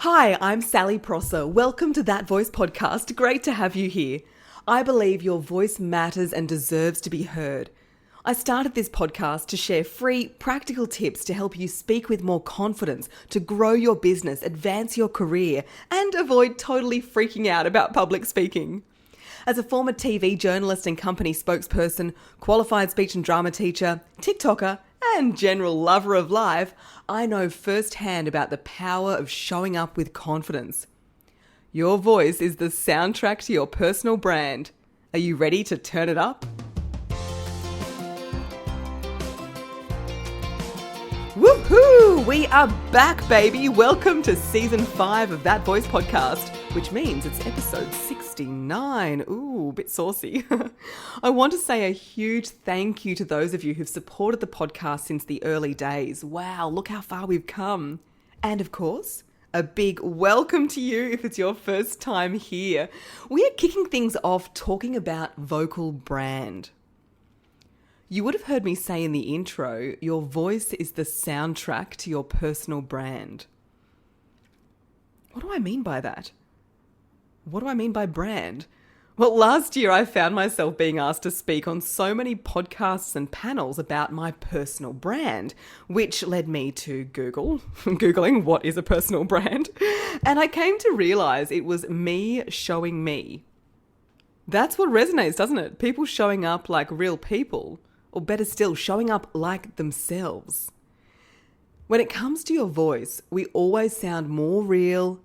Hi, I'm Sally Prosser. Welcome to That Voice podcast. Great to have you here. I believe your voice matters and deserves to be heard. I started this podcast to share free, practical tips to help you speak with more confidence, to grow your business, advance your career, and avoid totally freaking out about public speaking. As a former TV journalist and company spokesperson, qualified speech and drama teacher, TikToker, and general lover of life, I know firsthand about the power of showing up with confidence. Your voice is the soundtrack to your personal brand. Are you ready to turn it up? Woohoo! We are back, baby! Welcome to Season 5 of That Voice podcast, which means it's episode 69. Ooh, a bit saucy. I want to say a huge thank you to those of you who've supported the podcast since the early days. Wow, look how far we've come. And of course, a big welcome to you if it's your first time here. We are kicking things off talking about vocal brand. You would have heard me say in the intro, your voice is the soundtrack to your personal brand. What do I mean by that? What do I mean by brand? Well, last year I found myself being asked to speak on so many podcasts and panels about my personal brand, which led me to Googling what is a personal brand, and I came to realize it was me showing me. That's what resonates, doesn't it? People showing up like real people. Or better still, showing up like themselves. When it comes to your voice, we always sound more real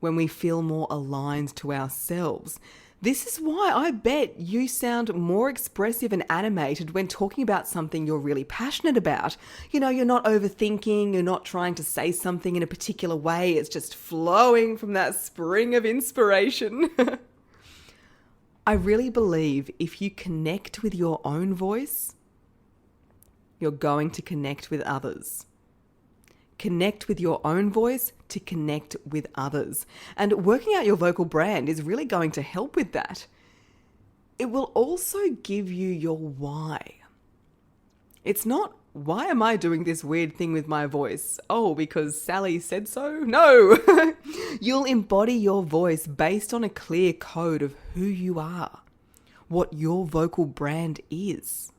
when we feel more aligned to ourselves. This is why I bet you sound more expressive and animated when talking about something you're really passionate about. You know, you're not overthinking, you're not trying to say something in a particular way, it's just flowing from that spring of inspiration. I really believe if you connect with your own voice, you're going to connect with others. Connect with your own voice to connect with others. And working out your vocal brand is really going to help with that. It will also give you your why. It's not, why am I doing this weird thing with my voice? Oh, because Sally said so? No! You'll embody your voice based on a clear code of who you are, what your vocal brand is.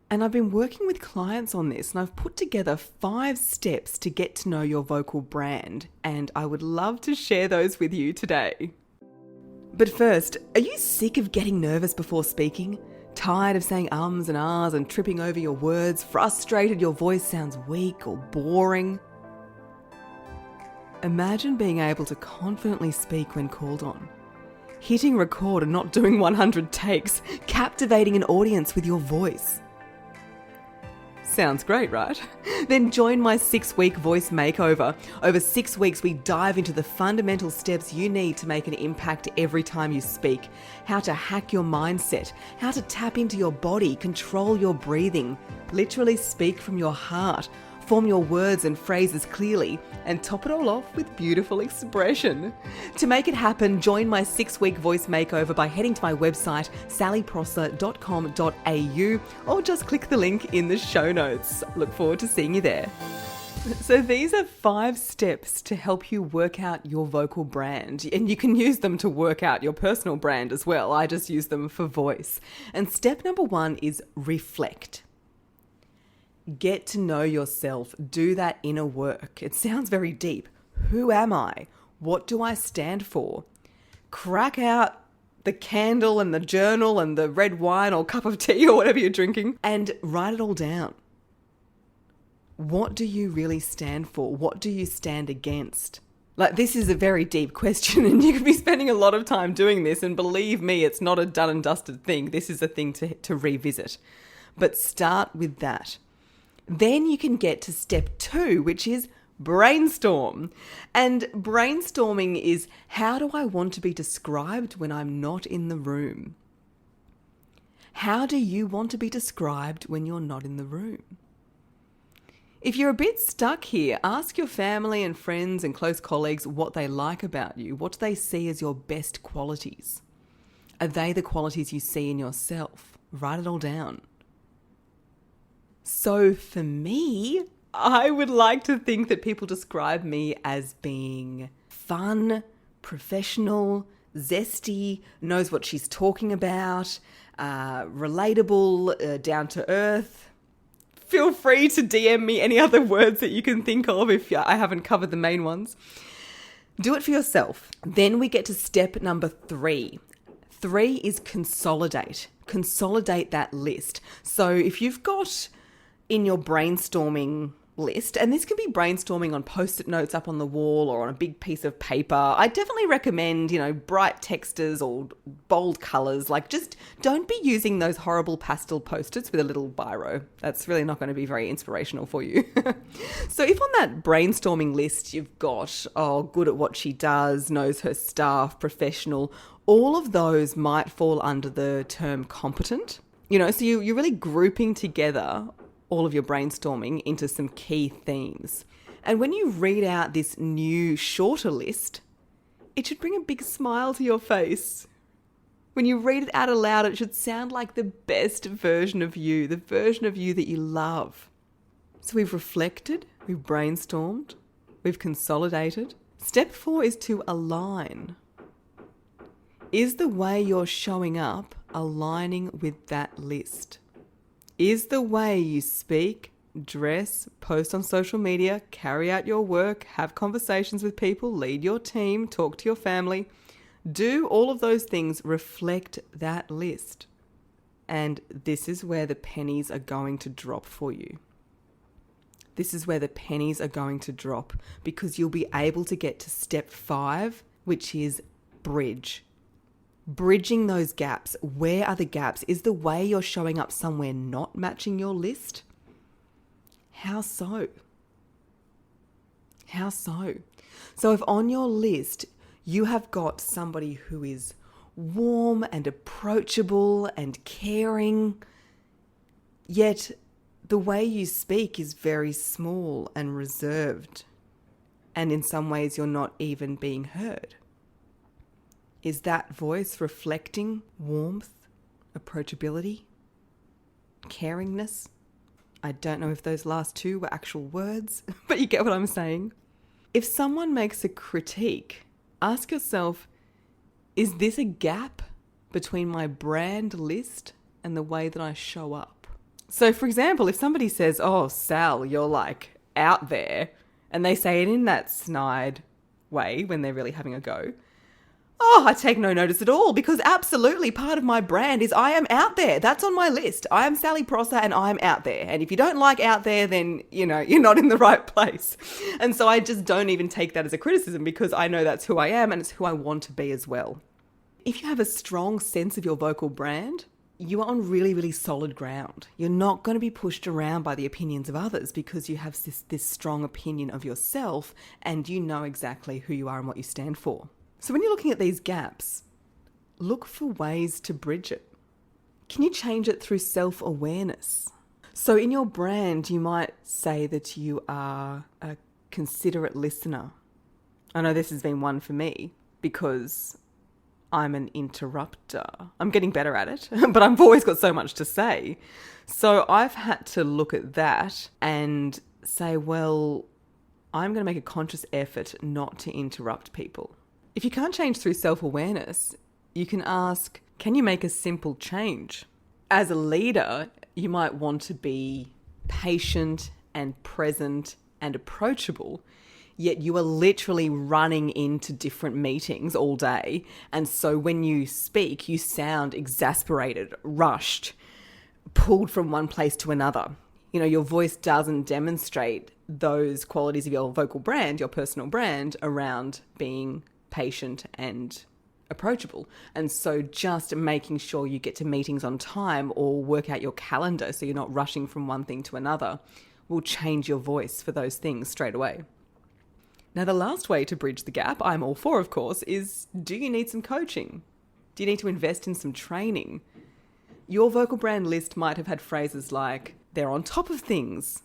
And I've been working with clients on this, and I've put together 5 steps to get to know your vocal brand, and I would love to share those with you today. But first, are you sick of getting nervous before speaking? Tired of saying ums and ahs and tripping over your words? Frustrated your voice sounds weak or boring? Imagine being able to confidently speak when called on. Hitting record and not doing 100 takes. Captivating an audience with your voice. Sounds great, right? Then join my 6-week voice makeover. Over 6 weeks, we dive into the fundamental steps you need to make an impact every time you speak. How to hack your mindset, how to tap into your body, control your breathing, literally speak from your heart, form your words and phrases clearly, and top it all off with beautiful expression. To make it happen, join my 6-week voice makeover by heading to my website, sallyprosser.com.au, or just click the link in the show notes. Look forward to seeing you there. So these are 5 steps to help you work out your vocal brand, and you can use them to work out your personal brand as well. I just use them for voice. And step number 1 is reflect. Get to know yourself. Do that inner work. It sounds very deep. Who am I? What do I stand for? Crack out the candle and the journal and the red wine or cup of tea or whatever you're drinking and write it all down. What do you really stand for? What do you stand against? Like, this is a very deep question, and you could be spending a lot of time doing this, and believe me, it's not a done and dusted thing. This is a thing to revisit. But start with that. Then you can get to step 2, which is brainstorm. And brainstorming is, how do I want to be described when I'm not in the room? How do you want to be described when you're not in the room? If you're a bit stuck here, ask your family and friends and close colleagues what they like about you. What do they see as your best qualities? Are they the qualities you see in yourself? Write it all down. So for me, I would like to think that people describe me as being fun, professional, zesty, knows what she's talking about, relatable, down to earth. Feel free to DM me any other words that you can think of if I haven't covered the main ones. Do it for yourself. Then we get to step number 3. 3 is consolidate. Consolidate that list. So if you've got in your brainstorming list, and this can be brainstorming on post-it notes up on the wall or on a big piece of paper, I definitely recommend, bright textures or bold colors. Like, just don't be using those horrible pastel post-its with a little biro. That's really not going to be very inspirational for you. So if on that brainstorming list you've got, good at what she does, knows her stuff, professional, all of those might fall under the term competent. So you're really grouping together all of your brainstorming into some key themes. And when you read out this new, shorter list, it should bring a big smile to your face. When you read it out aloud, it should sound like the best version of you, the version of you that you love. So we've reflected, we've brainstormed, we've consolidated. Step 4 is to align. Is the way you're showing up aligning with that list? Is the way you speak, dress, post on social media, carry out your work, have conversations with people, lead your team, talk to your family, do all of those things reflect that list? And this is where the pennies are going to drop for you. This is where the pennies are going to drop, because you'll be able to get to step 5, which is bridge. Bridging those gaps. Where are the gaps? Is the way you're showing up somewhere not matching your list? How so? How so? So if on your list you have got somebody who is warm and approachable and caring, yet the way you speak is very small and reserved, and in some ways you're not even being heard. Is that voice reflecting warmth, approachability, caringness? I don't know if those last 2 were actual words, but you get what I'm saying. If someone makes a critique, ask yourself, is this a gap between my brand list and the way that I show up? So for example, if somebody says, "Oh, Sal, you're like out there," and they say it in that snide way when they're really having a go, I take no notice at all, because absolutely part of my brand is I am out there. That's on my list. I am Sally Prosser and I'm out there. And if you don't like out there, then, you're not in the right place. And so I just don't even take that as a criticism, because I know that's who I am and it's who I want to be as well. If you have a strong sense of your vocal brand, you are on really, really solid ground. You're not going to be pushed around by the opinions of others, because you have this strong opinion of yourself and you know exactly who you are and what you stand for. So when you're looking at these gaps, look for ways to bridge it. Can you change it through self-awareness? So in your brand, you might say that you are a considerate listener. I know this has been one for me, because I'm an interrupter. I'm getting better at it, but I've always got so much to say. So I've had to look at that and say, well, I'm going to make a conscious effort not to interrupt people. If you can't change through self-awareness, you can ask, can you make a simple change? As a leader, you might want to be patient and present and approachable, yet you are literally running into different meetings all day. And so when you speak, you sound exasperated, rushed, pulled from one place to another. Your voice doesn't demonstrate those qualities of your vocal brand, your personal brand, around being patient and approachable. And so just making sure you get to meetings on time or work out your calendar so you're not rushing from one thing to another will change your voice for those things straight away. Now, the last way to bridge the gap, I'm all for, of course, is, do you need some coaching? Do you need to invest in some training? Your vocal brand list might have had phrases like, they're on top of things,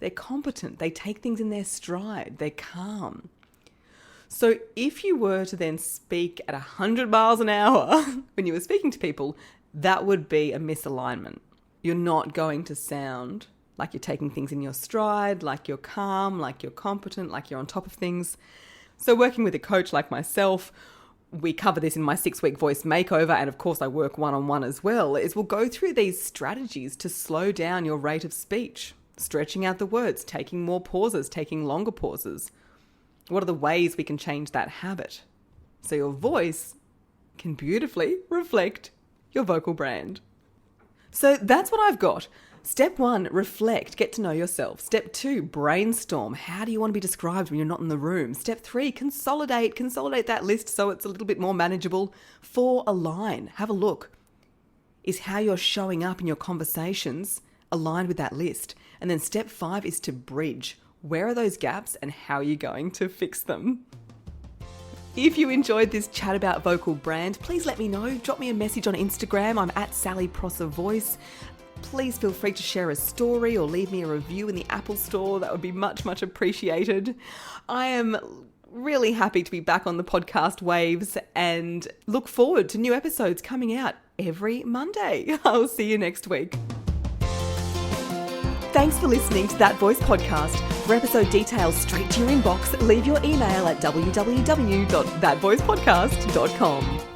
they're competent, they take things in their stride, they're calm. So if you were to then speak at 100 miles an hour when you were speaking to people, that would be a misalignment. You're not going to sound like you're taking things in your stride, like you're calm, like you're competent, like you're on top of things. So working with a coach like myself, we cover this in my 6-week voice makeover, and of course I work one-on-one as well, is we'll go through these strategies to slow down your rate of speech, stretching out the words, taking more pauses, taking longer pauses. What are the ways we can change that habit so your voice can beautifully reflect your vocal brand? So that's what I've got. Step 1, reflect, get to know yourself. Step 2, brainstorm. How do you want to be described when you're not in the room? Step 3, consolidate that list so it's a little bit more manageable. 4, align. Have a look. Is how you're showing up in your conversations aligned with that list? And then step 5 is to bridge. Where are those gaps and how are you going to fix them? If you enjoyed this chat about vocal brand, please let me know. Drop me a message on Instagram. I'm at Sally Prosser Voice. Please feel free to share a story or leave me a review in the Apple Store. That would be much, much appreciated. I am really happy to be back on the podcast waves and look forward to new episodes coming out every Monday. I'll see you next week. Thanks for listening to That Voice Podcast. For episode details straight to your inbox, leave your email at www.thatvoicepodcast.com.